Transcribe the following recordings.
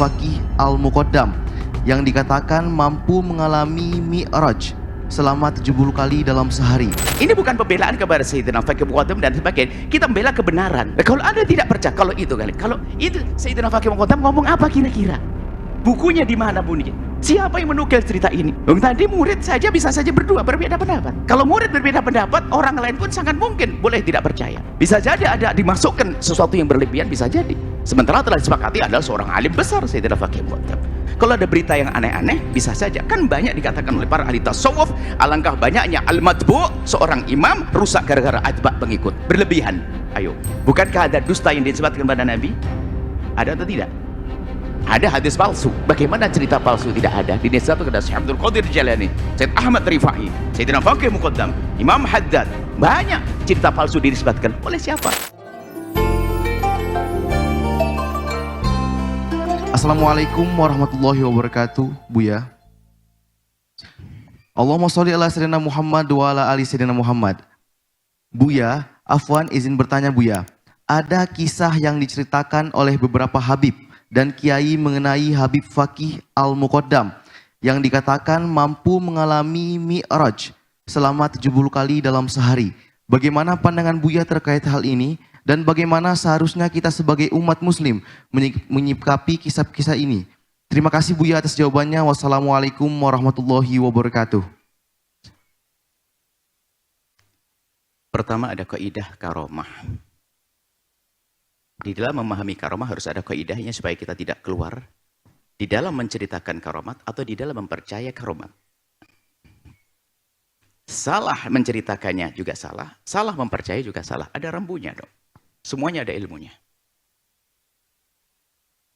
Faqih Al-Muqaddam yang dikatakan mampu mengalami mi'raj selama 70 kali dalam sehari. Ini bukan pembelaan kepada Sayyidina Faqih Muqaddam dan sebagainya. Kita membela kebenaran. Kalau Anda tidak percaya, kalau itu Sayyidina Faqih Muqaddam ngomong apa kira-kira? Bukunya di mana bunyinya? Siapa yang menukil cerita ini? Tadi murid saja bisa saja berdua berbeda pendapat. Kalau murid berbeda pendapat, orang lain pun sangat mungkin boleh tidak percaya. Bisa jadi ada dimasukkan sesuatu yang berlebihan, bisa jadi. Sementara telah disepakati adalah seorang alim besar Sayyidina Faqih Muqaddam. Kalau ada berita yang aneh-aneh, bisa saja. Kan banyak dikatakan oleh para ahli tasawuf, alangkah banyaknya al-matbu', seorang imam rusak gara-gara atba' pengikut. Berlebihan. Ayo, bukankah ada dusta yang disebutkan pada Nabi? Ada atau tidak? Ada hadis palsu. Bagaimana cerita palsu tidak ada? Dinisbatkan kepada Syekh Abdul Qadir Jalani, Syekh Ahmad Rifai, Sayyidina Faqih Muqaddam, Imam Haddad. Banyak cerita palsu dinisbatkan. Oleh siapa? Assalamualaikum warahmatullahi wabarakatuh, Buya. Allahumma sholli ala sayyidina Muhammad wa ala ali sayyidina Muhammad. Buya, afwan izin bertanya Buya. Ada kisah yang diceritakan oleh beberapa habib dan kiai mengenai Habib Faqih Al-Muqaddam yang dikatakan mampu mengalami mi'raj selama 70 kali dalam sehari. Bagaimana pandangan Buya terkait hal ini? Dan bagaimana seharusnya kita sebagai umat muslim menyikapi kisah-kisah ini? Terima kasih Buya atas jawabannya. Wassalamualaikum warahmatullahi wabarakatuh. Pertama ada kaidah karomah. Di dalam memahami karomah harus ada kaidahnya supaya kita tidak keluar di dalam menceritakan karomat atau di dalam mempercaya karomat. Salah menceritakannya juga salah, salah mempercayai juga salah. Ada rambunya dong. Semuanya ada ilmunya.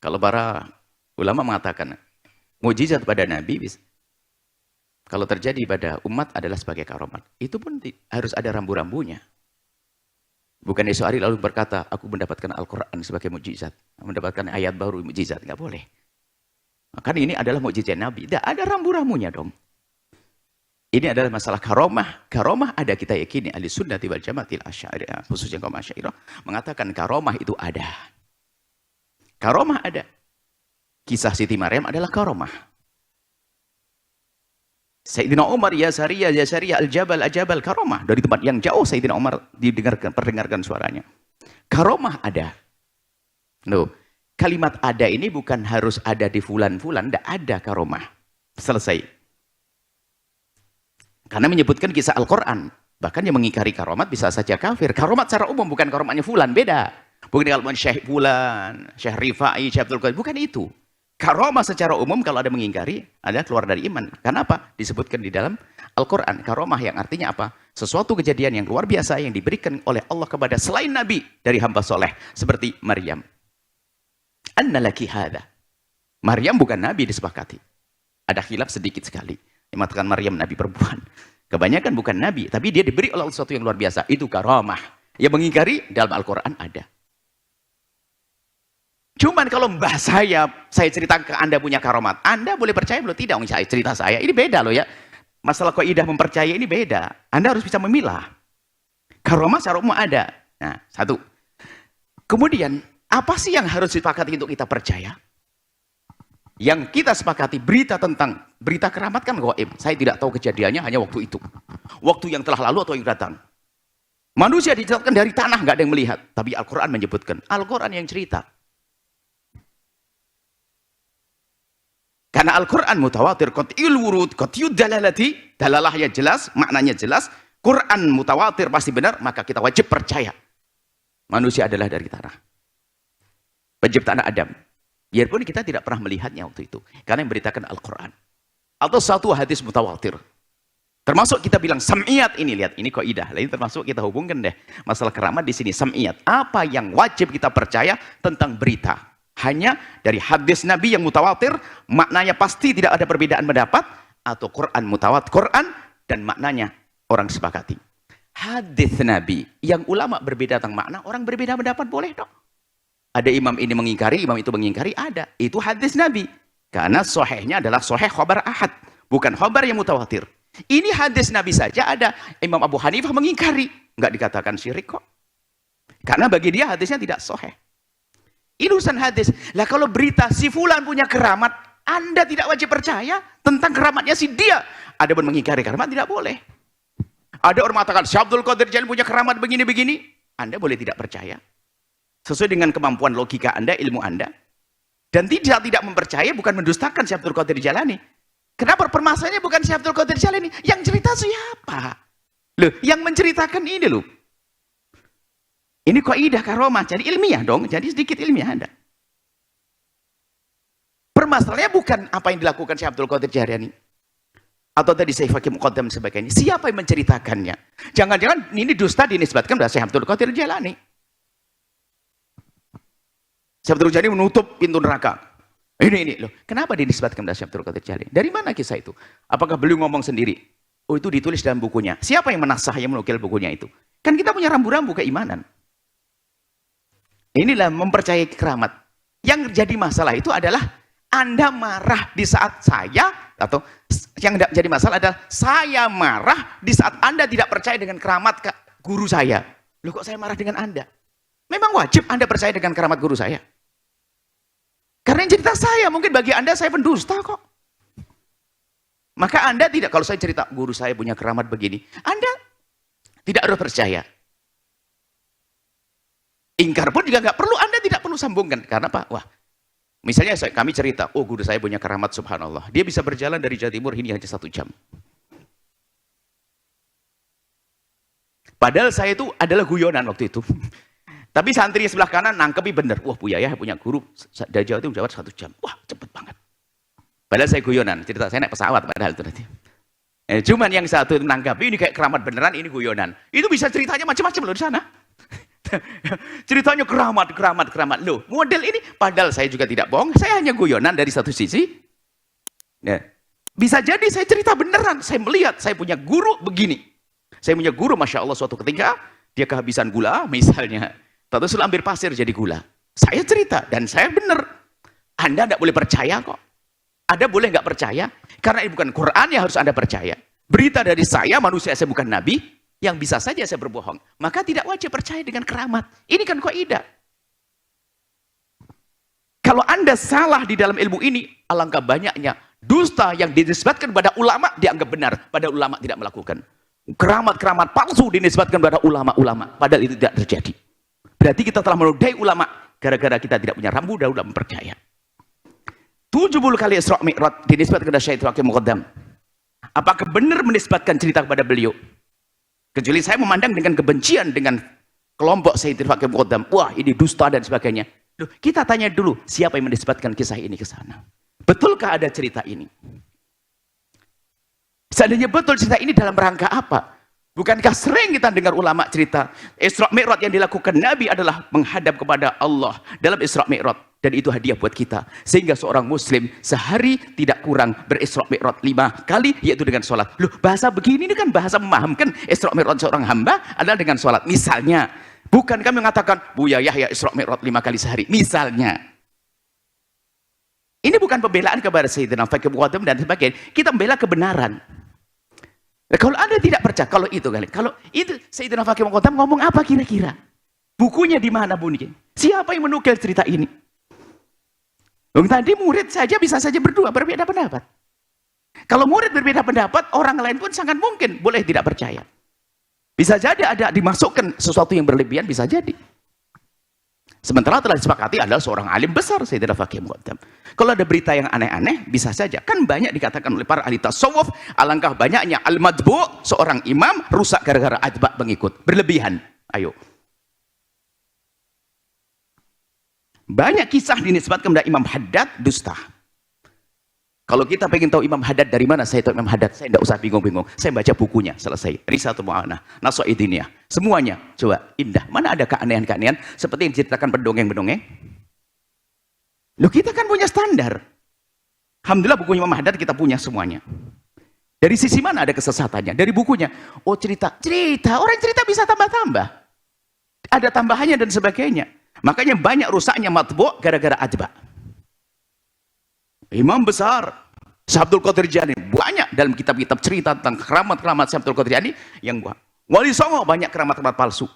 Kalau para ulama mengatakan mukjizat pada Nabi kalau terjadi pada umat adalah sebagai karomat, itu pun harus ada rambu-rambunya. Bukan esok hari lalu berkata, aku mendapatkan Al-Quran sebagai mukjizat, mendapatkan ayat baru mukjizat, nggak boleh. Makanya ini adalah mukjizat Nabi. Tidak ada rambu-rambunya dong. Ini adalah masalah karomah. Karomah ada, kita yakini ahli sunnati wal jamaatil asy'ariyah, khususnya kaum asy'ariyah mengatakan karomah itu ada. Karomah ada. Kisah Siti Maryam adalah karomah. Sayyidina Umar ya Sariyah al-Jabal karomah. Dari tempat yang jauh Sayyidina Umar perdengarkan suaranya. Karomah ada. Loh, kalimat ada ini bukan harus ada di fulan-fulan, tidak ada karomah. Selesai. Karena menyebutkan kisah Al-Quran. Bahkan yang mengingkari karomat bisa saja kafir. Karomat secara umum bukan karomatnya fulan, beda. Bukan kalau Syekh fulan, Syekh Rifai, Syekh Abdul Qadir, bukan itu. Karomah secara umum kalau ada mengingkari, ada keluar dari iman. Karena apa? Disebutkan di dalam Al-Quran. Karomah yang artinya apa? Sesuatu kejadian yang luar biasa yang diberikan oleh Allah kepada selain Nabi dari hamba soleh. Seperti Maryam. Anna laki hadha. Maryam bukan Nabi disepakati. Ada khilaf sedikit sekali. Yang mengatakan Maryam Nabi perempuan. Kebanyakan bukan Nabi, tapi dia diberi oleh sesuatu yang luar biasa. Itu karamah. Yang mengingkari dalam Al-Quran ada. Cuman kalau mbah saya ceritakan ke Anda punya karomat, Anda boleh percaya belum? Tidak, saya cerita saya. Ini beda loh ya. Masalah kaidah mempercayai ini beda. Anda harus bisa memilah. Karomat secara umum ada. Nah, satu. Kemudian, apa sih yang harus disepakati untuk kita percaya? Yang kita sepakati berita keramat kan gaib. Saya tidak tahu kejadiannya hanya waktu itu. Waktu yang telah lalu atau yang datang. Manusia dicatatkan dari tanah, nggak ada yang melihat. Tapi Al-Quran menyebutkan. Al-Quran yang cerita. Karena Al-Quran mutawatir. Qat'il wurud, qat'iyud dalalati. Dalalahnya jelas, maknanya jelas. Quran mutawatir pasti benar, maka kita wajib percaya. Manusia adalah dari tanah. Penciptaan Adam. Biarpun kita tidak pernah melihatnya waktu itu. Karena yang beritakan Al-Quran. Atau satu hadis mutawatir. Termasuk kita bilang sam'iyat ini. Lihat, ini kaidah. Ini termasuk kita hubungkan deh. Masalah keramat di sini. Sam'iyat. Apa yang wajib kita percaya tentang berita? Hanya dari hadis Nabi yang mutawatir. Maknanya pasti tidak ada perbedaan pendapat. Atau Quran mutawatir. Quran dan maknanya orang sepakati. Hadis Nabi yang ulama berbeda tentang makna. Orang berbeda pendapat boleh dong. Ada imam ini mengingkari, imam itu mengingkari, ada. Itu hadis Nabi. Karena sahihnya adalah sahih khabar ahad. Bukan khabar yang mutawatir. Ini hadis Nabi saja ada. Imam Abu Hanifah mengingkari. Enggak dikatakan syirik kok. Karena bagi dia hadisnya tidak sahih. Ini urusan hadis. Lah kalau berita si fulan punya keramat, Anda tidak wajib percaya tentang keramatnya si dia. Ada pun mengingkari keramat tidak boleh. Ada orang mengatakan Syekh Abdul Qadir Jalani punya keramat begini-begini, Anda boleh tidak percaya. Sesuai dengan kemampuan logika Anda, ilmu Anda. Dan tidak mempercaya bukan mendustakan Syekh Abdul Qadir Jalani. Kenapa permasalahannya bukan Syekh Abdul Qadir Jalani? Yang cerita siapa? Loh, yang menceritakan ini loh. Ini kaidah karomah, jadi ilmiah dong, jadi sedikit ilmiah Anda. Permasalahannya bukan apa yang dilakukan Syekh Abdul Qadir Jalani. Atau tadi Syekh Fakih Muqaddam sebagainya. Siapa yang menceritakannya? Jangan-jangan ini dusta dinisbatkan pada Syekh Abdul Qadir Jalani. Syekh Abdul Jalani menutup pintu neraka. Ini loh. Kenapa dinisbatkan pada Syekh Abdul Qadir Jalani? Dari mana kisah itu? Apakah beliau ngomong sendiri? Oh, itu ditulis dalam bukunya. Siapa yang menasah, yang menukil bukunya itu? Kan kita punya rambu-rambu keimanan. Inilah mempercayai keramat. Yang jadi masalah itu adalah Anda marah di saat saya, atau yang jadi masalah adalah saya marah di saat Anda tidak percaya dengan keramat guru saya. Loh, kok saya marah dengan Anda? Memang wajib Anda percaya dengan keramat guru saya. Karena yang cerita saya, mungkin bagi Anda saya pendusta kok. Maka Anda tidak, kalau saya cerita guru saya punya keramat begini, Anda tidak harus percaya. Ingkar pun juga nggak perlu, Anda tidak perlu sambungkan. Karena apa? Wah, misalnya kami cerita, oh guru saya punya keramat subhanallah. Dia bisa berjalan dari Jawa Timur ini hanya 1 jam. Padahal saya itu adalah guyonan waktu itu. Tapi santri sebelah kanan nangkepi bener. Wah, Buya ya punya guru dari Jawa Timur jawab 1 jam. Wah, cepet banget. Padahal saya guyonan. Cerita saya naik pesawat padahal itu nanti. Cuman yang satu nangkapi ini kayak keramat beneran, ini guyonan. Itu bisa ceritanya macam-macam loh di sana. Ceritanya keramat. Loh, model ini padahal saya juga tidak bohong, saya hanya guyonan dari satu sisi. Ya. Bisa jadi saya cerita beneran, saya melihat saya punya guru begini. Saya punya guru Masya Allah suatu ketika dia kehabisan gula misalnya. Tentu sudah ambil pasir jadi gula. Saya cerita dan saya benar. Anda tidak boleh percaya kok. Anda boleh nggak percaya karena ini bukan Quran yang harus Anda percaya. Berita dari saya, manusia, saya bukan nabi. Yang bisa saja saya berbohong, maka tidak wajib percaya dengan keramat. Ini kan kaidah. Kalau Anda salah di dalam ilmu ini, alangkah banyaknya dusta yang dinisbatkan pada ulama dianggap benar, padahal ulama tidak melakukan. Keramat-keramat palsu dinisbatkan pada ulama-ulama, padahal itu tidak terjadi. Berarti kita telah menodai ulama gara-gara kita tidak punya rambu dan sudah mempercaya. 70 kali Isra Mi'raj dinisbatkan kepada Syekh Fakih Muqaddam. Apakah benar menisbatkan cerita kepada beliau? Kecuali saya memandang dengan kebencian dengan kelompok Sayyidil Fakih Muqaddam. Wah, ini dusta dan sebagainya. Loh, kita tanya dulu, siapa yang menisbatkan kisah ini ke sana? Betulkah ada cerita ini? Seandainya betul cerita ini dalam rangka apa? Bukankah sering kita dengar ulama cerita Isra Mi'raj yang dilakukan Nabi adalah menghadap kepada Allah dalam Isra Mi'raj. Dan itu hadiah buat kita. Sehingga seorang muslim sehari tidak kurang berisra mi'raj 5 kali, yaitu dengan sholat. Loh, bahasa begini ini kan bahasa memahamkan isra mi'raj seorang hamba adalah dengan sholat. Misalnya, bukan kami mengatakan, Buya Yahya isra mi'raj 5 kali sehari. Misalnya. Ini bukan pembelaan kepada Sayyidina Fakih Muqaddam dan sebagainya. Kita membela kebenaran. Nah, kalau Anda tidak percaya, kalau itu Sayyidina Fakih Muqaddam ngomong apa kira-kira? Bukunya di mana bunyi? Siapa yang menukil cerita ini? Tadi murid saja bisa saja berbeda pendapat. Kalau murid berbeda pendapat, orang lain pun sangat mungkin boleh tidak percaya. Bisa jadi ada dimasukkan sesuatu yang berlebihan, bisa jadi. Sementara telah disepakati adalah seorang alim besar, Sayyidina Fakih Muqaddam. Kalau ada berita yang aneh-aneh, bisa saja. Kan banyak dikatakan oleh para ahli tasawuf, alangkah banyaknya al-madbu', seorang imam, rusak gara-gara adba' pengikut. Berlebihan. Ayo. Banyak kisah dinisbatkan kepada Imam Haddad, dusta. Kalau kita pengen tahu Imam Haddad dari mana, saya tahu Imam Haddad, saya tidak usah bingung-bingung. Saya baca bukunya, selesai. Risalatul Mu'anah, Nasu'idiniyah. Semuanya, coba, indah. Mana ada keanehan-keanehan seperti yang diceritakan pendongeng-pendongeng? Loh, kita kan punya standar. Alhamdulillah bukunya Imam Haddad kita punya semuanya. Dari sisi mana ada kesesatannya? Dari bukunya. Oh, cerita. Orang cerita bisa tambah-tambah. Ada tambahannya dan sebagainya. Makanya banyak rusaknya matbu' gara-gara adba'. Imam besar Syekh Abdul Qadir Jalani banyak dalam kitab-kitab cerita tentang keramat-keramat Syekh Abdul Qadir Jalani yang Wali Songo banyak keramat-keramat palsu.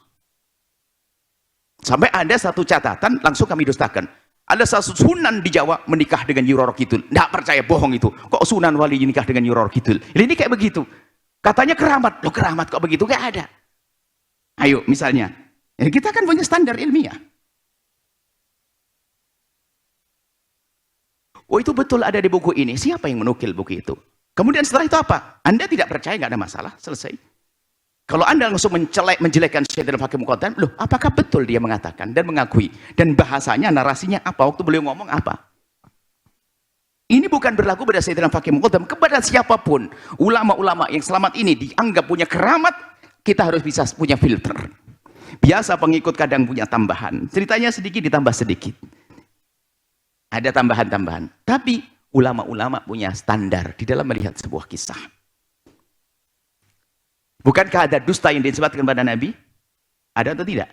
Sampai ada satu catatan, langsung kami dustakan. Ada satu sunan di Jawa menikah dengan Nyi Roro Kidul. Nggak percaya, bohong itu. Kok sunan wali nikah dengan Nyi Roro Kidul? Ini kayak begitu. Katanya keramat. Loh keramat kok begitu? Nggak ada. Ayo misalnya. Ya, kita kan punya standar ilmiah. Oh itu betul ada di buku ini. Siapa yang menukil buku itu? Kemudian setelah itu apa? Anda tidak percaya, nggak ada masalah. Selesai. Kalau Anda langsung menjelekkan Sayyidina Fakih Muqaddam, loh apakah betul dia mengatakan dan mengakui? Dan bahasanya, narasinya apa? Waktu beliau ngomong apa? Ini bukan berlaku pada Sayyidina Fakih Muqaddam, kepada siapapun. Ulama-ulama yang selamat ini dianggap punya keramat, kita harus bisa punya filter. Biasa pengikut kadang punya tambahan. Ceritanya sedikit ditambah sedikit. Ada tambahan-tambahan. Tapi ulama-ulama punya standar di dalam melihat sebuah kisah. Bukankah ada dusta yang disebutkan kepada Nabi? Ada atau tidak?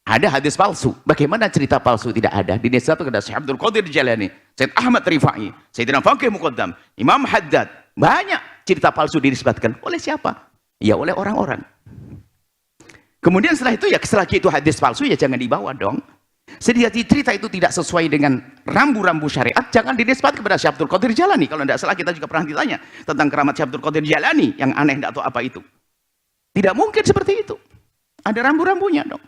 Ada hadis palsu. Bagaimana cerita palsu tidak ada? Dinisbatkan kepada Syekh Abdul Qadir Jalani, Syekh Ahmad Rifai, Sayyidina Fakih Muqaddam, Imam Haddad. Banyak cerita palsu dinisbatkan. Oleh siapa? Ya oleh orang-orang. Kemudian setelah itu, ya selagi itu hadis palsu, ya jangan dibawa dong. Sedihati cerita itu tidak sesuai dengan rambu-rambu syariat, jangan dinisbatkan kepada Syekh Abdul Qadir Jalani. Kalau tidak salah kita juga pernah ditanya tentang keramat Syekh Abdul Qadir Jalani yang aneh tidak tahu apa itu. Tidak mungkin seperti itu. Ada rambu-rambunya dong.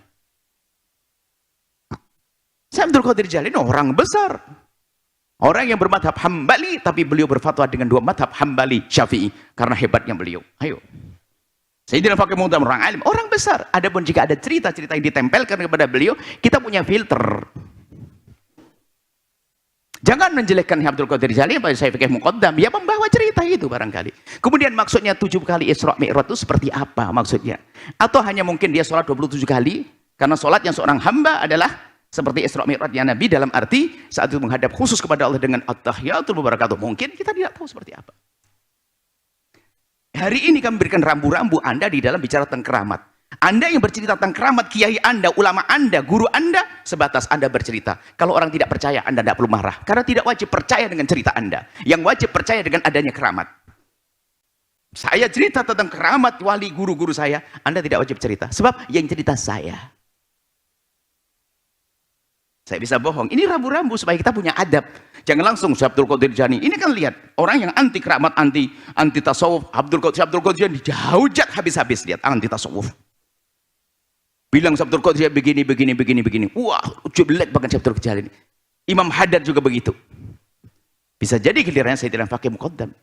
Syekh Abdul Qadir Jalani orang besar. Orang yang bermadhab Hambali, tapi beliau berfatwa dengan dua madhab Hambali Syafi'i karena hebatnya beliau. Ayo. Sayyidina Fakih Muqaddam orang alim, orang besar. Adapun jika ada cerita-cerita yang ditempelkan kepada beliau, kita punya filter. Jangan menjelekkan Abdul Qadir Jalani pada Syekh Fakih Muqaddam. Ya membawa cerita itu barangkali. Kemudian maksudnya 7 kali Isra Mi'raj itu seperti apa maksudnya? Atau hanya mungkin dia sholat 27 kali? Karena sholatnya seorang hamba adalah seperti Isra Mi'rajnya Nabi dalam arti saat itu menghadap khusus kepada Allah dengan at-tahiyatul mubarakatuh. Mungkin kita tidak tahu seperti apa. Hari ini kami berikan rambu-rambu Anda di dalam bicara tentang keramat. Anda yang bercerita tentang keramat, kiai Anda, ulama Anda, guru Anda, sebatas Anda bercerita. Kalau orang tidak percaya, Anda tidak perlu marah. Karena tidak wajib percaya dengan cerita Anda. Yang wajib percaya dengan adanya keramat. Saya cerita tentang keramat wali guru-guru saya, Anda tidak wajib cerita. Sebab yang cerita saya. Saya bisa bohong. Ini rambu-rambu supaya kita punya adab. Jangan langsung Syekh Abdul Qadir Jalani. Ini kan lihat orang yang anti keramat, anti tasawuf. Syekh Abdul Qadir Jalani jahujat habis-habis, lihat anti tasawuf. Bilang Syekh Abdul Qadir begini. Wah, jelek banget Syekh Abdul Qadir Jalani. Imam Haddad juga begitu. Bisa jadi gilirannya Sayyidina Fakih Muqaddam.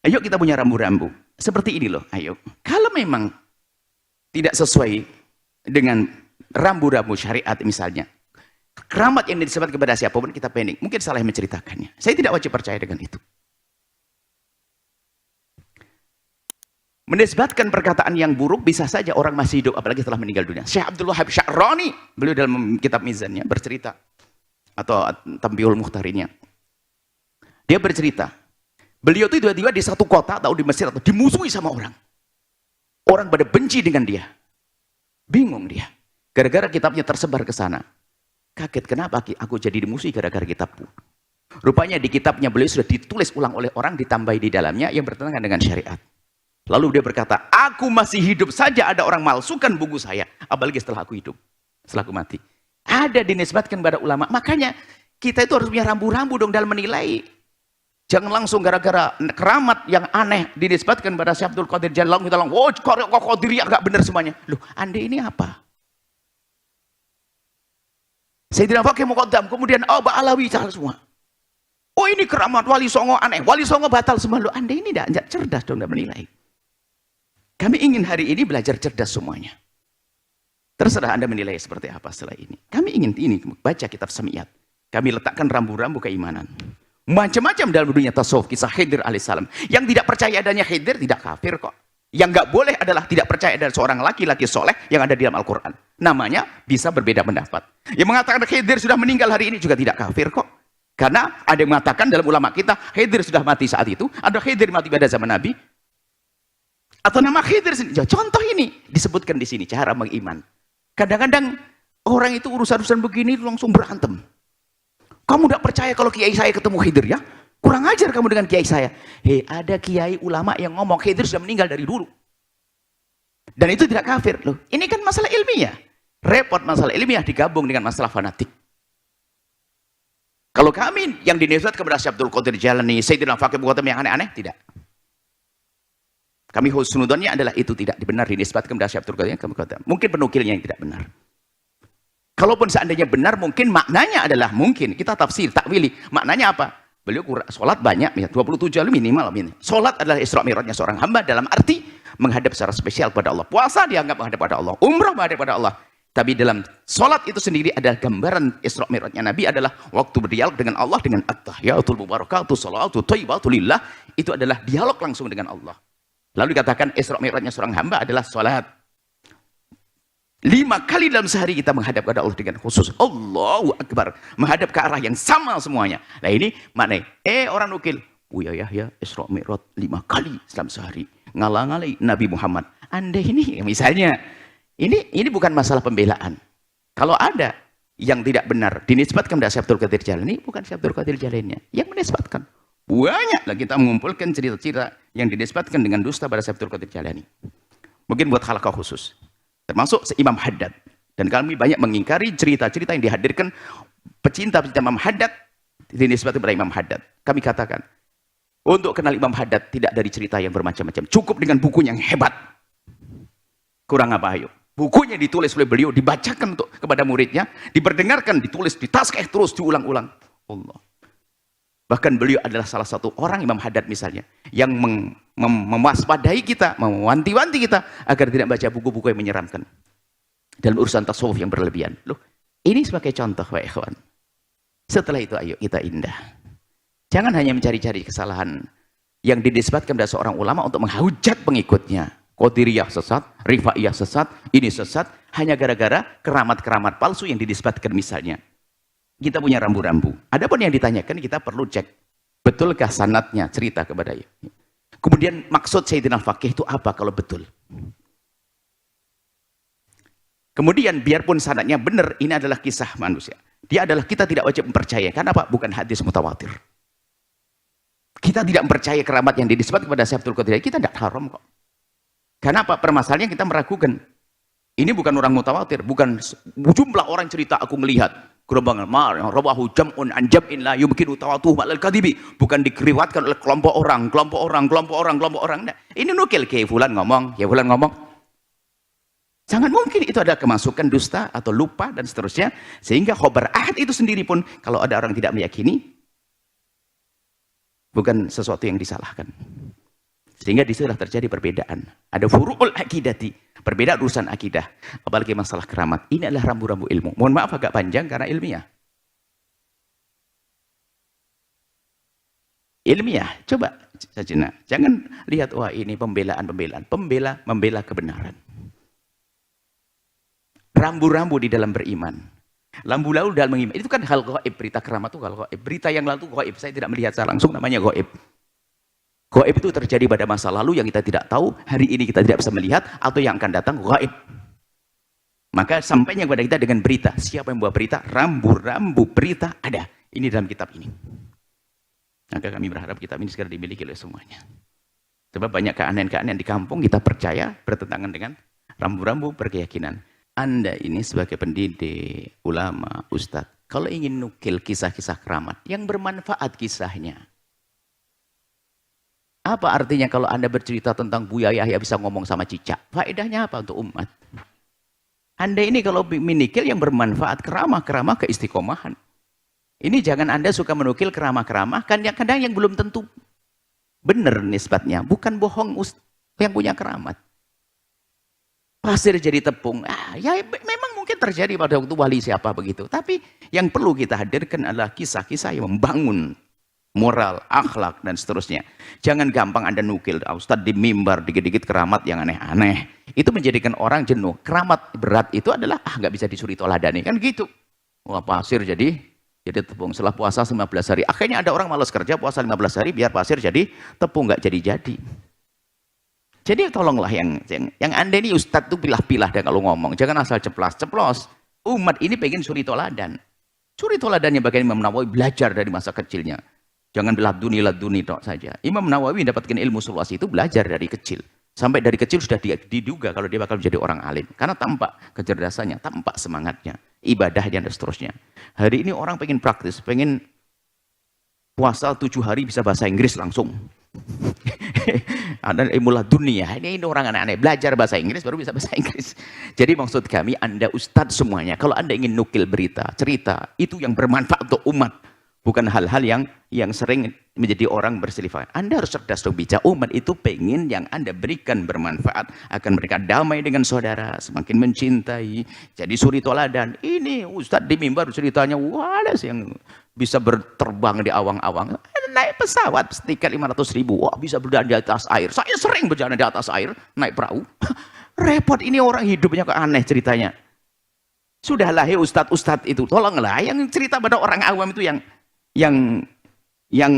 Ayo kita punya rambu-rambu. Seperti ini loh, ayo. Kalau memang tidak sesuai dengan rambu-rambu syariat misalnya, keramat yang disebut kepada siapapun kita pending, mungkin salah menceritakannya. Saya tidak wajib percaya dengan itu. Menisbatkan perkataan yang buruk bisa saja orang masih hidup, apalagi setelah meninggal dunia. Syekh Abdul Wahab Sya'rani, beliau dalam kitab Mizannya bercerita, atau Tambiul Muhtarinya, dia bercerita, beliau itu tiba-tiba di satu kota atau di Mesir atau dimusuhi sama orang. Orang pada benci dengan dia. Bingung dia. Gara-gara kitabnya tersebar ke sana. Kaget, kenapa aku jadi dimusuhi gara-gara kitabku? Rupanya di kitabnya beliau sudah ditulis ulang oleh orang, ditambahi di dalamnya yang bertentangan dengan syariat. Lalu dia berkata, aku masih hidup saja ada orang malsukan buku saya. Apalagi setelah aku hidup, setelah aku mati. Ada dinisbatkan pada ulama. Makanya kita itu harus punya rambu-rambu dong dalam menilai. Jangan langsung gara-gara keramat yang aneh dinisbatkan pada Syekh Abdul Qadir Jalani. Kita langsung, oh kok Qadiriyah nggak benar semuanya. Loh, Anda ini apa? Sayyidina Fakih Muqaddam, kemudian Ba'alawi salah semua. Oh ini keramat Wali Songo aneh, Wali Songo batal semua. Loh, Anda ini tidak cerdas dong dalam menilai. Kami ingin hari ini belajar cerdas semuanya. Terserah Anda menilai seperti apa setelah ini. Kami ingin ini, baca kitab Samiyat. Kami letakkan rambu-rambu keimanan. Macam-macam dalam dunia tasawuf, kisah Khidir alaihissalam. Yang tidak percaya adanya Khidir tidak kafir kok. Yang nggak boleh adalah tidak percaya ada seorang laki-laki soleh yang ada di dalam Al-Quran. Namanya bisa berbeda pendapat. Yang mengatakan Khidir sudah meninggal hari ini juga tidak kafir kok. Karena ada yang mengatakan dalam ulama kita, Khidir sudah mati saat itu, ada Khidir mati pada zaman Nabi. Atau nama Khidir sendiri. Contoh ini disebutkan di sini, cara mengiman. Kadang-kadang orang itu urusan-urusan begini langsung berantem. Kamu tidak percaya kalau kiai saya ketemu Khidir ya? Kurang ajar kamu dengan kiai saya. Hei, ada kiai ulama yang ngomong Khidir sudah meninggal dari dulu. Dan itu tidak kafir loh. Ini kan masalah ilmiah. Repot masalah ilmiah digabung dengan masalah fanatik. Kalau kami yang dinisbatkan kepada Syekh Abdul Qadir Jailani, Sayyidina Faqih Bukhari yang aneh-aneh, tidak. Kami husnudonnya adalah itu tidak benar dinisbatkan kepada Syekh Abdul Qadir. Mungkin penukilnya yang tidak benar. Kalaupun seandainya benar, mungkin maknanya adalah mungkin kita tafsir, takwili. Maknanya apa? Beliau sholat banyak, 27 minimal. Sholat adalah Isra Mi'rajnya seorang hamba dalam arti menghadap secara spesial kepada Allah. Puasa dianggap menghadap kepada Allah. Umrah menghadap kepada Allah. Tapi dalam sholat itu sendiri adalah gambaran Isra Mi'rajnya Nabi adalah waktu berdialog dengan Allah dengan at-tahiyatul mubarakatuh salawatu thayyibatu lillah. Itu adalah dialog langsung dengan Allah. Lalu dikatakan Isra Mi'rajnya seorang hamba adalah sholat. 5 kali dalam sehari kita menghadap kepada Allah dengan khusus. Allahu Akbar. Menghadap ke arah yang sama semuanya. Nah ini maknanya. Orang nukil. Buya Yahya Isra Mi'raj 5 kali dalam sehari. Ngalang-ngalai Nabi Muhammad. Anda ini misalnya. Ini bukan masalah pembelaan. Kalau ada yang tidak benar dinisbatkan kepada Syekh Abdul Qadir Jailani, bukan Syekh Abdul Qadir Jailani yang menisbatkan. Banyaklah kita mengumpulkan cerita-cerita yang dinisbatkan dengan dusta pada Syekh Abdul Qadir Jailani. Mungkin buat halaqah khusus. Termasuk Imam Haddad. Dan kami banyak mengingkari cerita-cerita yang dihadirkan pecinta-pecinta Imam Haddad dinisbatkan kepada Imam Haddad. Kami katakan, untuk kenal Imam Haddad tidak dari cerita yang bermacam-macam. Cukup dengan bukunya yang hebat. Kurang apa ayo? Bukunya ditulis oleh beliau, dibacakan kepada muridnya, diperdengarkan, ditulis, ditaskeh terus, diulang-ulang. Allah. Bahkan beliau adalah salah satu orang Imam Haddad misalnya, yang mewaspadai kita, mewanti-wanti kita, agar tidak baca buku-buku yang menyeramkan. Dalam urusan tasawuf yang berlebihan. Loh, ini sebagai contoh, Pak Ikhwan. Setelah itu, ayo kita indah. Jangan hanya mencari-cari kesalahan yang dinisbatkan pada seorang ulama untuk menghujat pengikutnya. Qadiriyah sesat, Rifaiyah sesat, ini sesat, hanya gara-gara keramat-keramat palsu yang dinisbatkan misalnya. Kita punya rambu-rambu. Adapun yang ditanyakan, kita perlu cek. Betulkah sanadnya cerita kepada dia? Kemudian maksud Sayyidina Faqih itu apa kalau betul? Kemudian biarpun sanadnya benar, ini adalah kisah manusia. Dia adalah kita tidak wajib mempercayai. Karena apa? Bukan hadis mutawatir. Kita tidak mempercayai keramat yang dinisbatkan kepada Syekh Abdul Qadir. Kita tidak haram kok. Karena apa? Permasalahannya kita meragukan. Ini bukan orang mutawatir, bukan jumlah orang cerita aku melihat gerombolan mar rawahu jam'un an jam'in la yumkinu tawatuh ma'al kadibi, bukan dikriwatkan oleh kelompok orang. Nah, ini nukil ke fulan ngomong, ya fulan ngomong. Sangat mungkin itu ada kemasukan dusta atau lupa dan seterusnya, sehingga khobar ahad itu sendiri pun kalau ada orang tidak meyakini bukan sesuatu yang disalahkan. Sehingga disitulah terjadi perbedaan. Ada furu'ul akidati, perbedaan urusan akidah. Apalagi masalah keramat. Ini adalah rambu-rambu ilmu. Mohon maaf agak panjang karena ilmiah. Ilmiah, coba saja. Jangan lihat, wah ini pembelaan. Membela kebenaran. Rambu-rambu di dalam beriman. Lambu-lambu dalam mengiman. Itu kan hal gaib, berita keramat itu hal gaib. Berita yang lalu gaib, saya tidak melihat secara langsung, namanya gaib. Gaib itu terjadi pada masa lalu yang kita tidak tahu, hari ini kita tidak bisa melihat, atau yang akan datang gaib. Maka sampainya kepada kita dengan berita. Siapa yang membawa berita? Rambu-rambu berita ada. Ini dalam kitab ini. Maka kami berharap kitab ini segera dimiliki oleh semuanya. Sebab banyak keanehan-keanehan di kampung kita percaya bertentangan dengan rambu-rambu berkeyakinan. Anda ini sebagai pendidik, ulama, ustadz, kalau ingin nukil kisah-kisah keramat yang bermanfaat kisahnya, apa artinya kalau Anda bercerita tentang Buya Yahya bisa ngomong sama cicak? Faedahnya apa untuk umat? Anda ini kalau menikil yang bermanfaat, keramah-keramah keistiqomahan. Ini jangan Anda suka menukil keramah-keramah, kadang-kadang yang belum tentu benar nisbatnya. Bukan bohong yang punya keramat. Pasir jadi tepung. Ya memang mungkin terjadi pada waktu wali siapa begitu. Tapi yang perlu kita hadirkan adalah kisah-kisah yang membangun moral, akhlak, dan seterusnya. Jangan gampang Anda nukil, Ustadz di mimbar, dikit-dikit keramat yang aneh-aneh. Itu menjadikan orang jenuh. Keramat berat itu adalah, nggak bisa disuri toladani. Kan gitu. Wah, pasir jadi tepung. Setelah puasa 15 hari. Akhirnya ada orang malas kerja, puasa 15 hari, biar pasir jadi tepung, nggak jadi-jadi. Jadi tolonglah yang Anda ini Ustadz tuh pilah-pilah deh kalau ngomong. Jangan asal ceplas-ceplos. Umat ini pengen suri toladan. Suri toladannya bagaimana Imam Nawawi belajar dari masa kecilnya. Jangan laduni tok saja. Imam Nawawi mendapatkan ilmu sulwas itu belajar dari kecil. Sampai dari kecil sudah diduga kalau dia bakal menjadi orang alim. Karena tampak kecerdasannya, tampak semangatnya, ibadahnya, dan seterusnya. Hari ini orang pengen praktis, pengen puasa 7 hari bisa bahasa Inggris langsung. Ada imulah dunia. Ini orang aneh-aneh. Belajar bahasa Inggris baru bisa bahasa Inggris. Jadi maksud kami, Anda ustadz semuanya, kalau Anda ingin nukil berita, cerita, itu yang bermanfaat untuk umat. Bukan hal-hal yang sering menjadi orang berselifat. Anda harus cerdas dong, bijak. Umat itu pengen yang Anda berikan bermanfaat. Akan mereka damai dengan saudara, semakin mencintai. Jadi suri toladan. Ini ustadz di mimbar ceritanya, wah ada yang bisa berterbang di awang-awang. Naik pesawat, tiket 500.000. Wah bisa berjalan di atas air. Saya sering berjalan di atas air, naik perahu. Repot, ini orang hidupnya kok aneh ceritanya. Sudahlah ya ustadz-ustadz itu, tolonglah yang cerita pada orang awam itu yang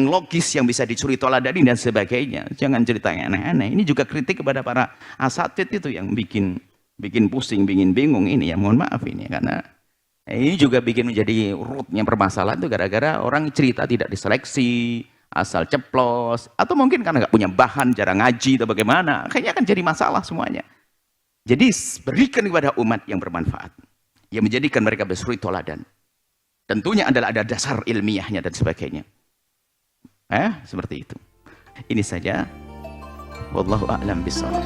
logis, yang bisa dicuri toladani dan sebagainya. Jangan cerita yang aneh-aneh. Ini juga kritik kepada para asatid itu yang bikin pusing, bikin bingung ini ya. Mohon maaf ini, karena ini juga bikin menjadi rootnya permasalahan itu gara-gara orang cerita tidak diseleksi, asal ceplos, atau mungkin karena nggak punya bahan, jarang ngaji atau bagaimana. Kayaknya akan jadi masalah semuanya. Jadi berikan kepada umat yang bermanfaat, yang menjadikan mereka bersuri toladan. Tentunya adalah ada dasar ilmiahnya dan sebagainya. Seperti itu. Ini saja. Wallahu a'lam bishawab.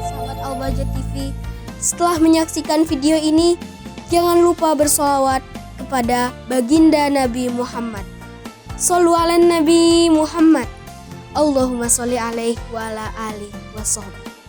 Sahabat Al-Bahjah TV, setelah menyaksikan video ini, jangan lupa bersolawat kepada baginda Nabi Muhammad. Shollu ala Nabi Muhammad. Allahumma sholli alaihi wa ala alihi wa sahbihi.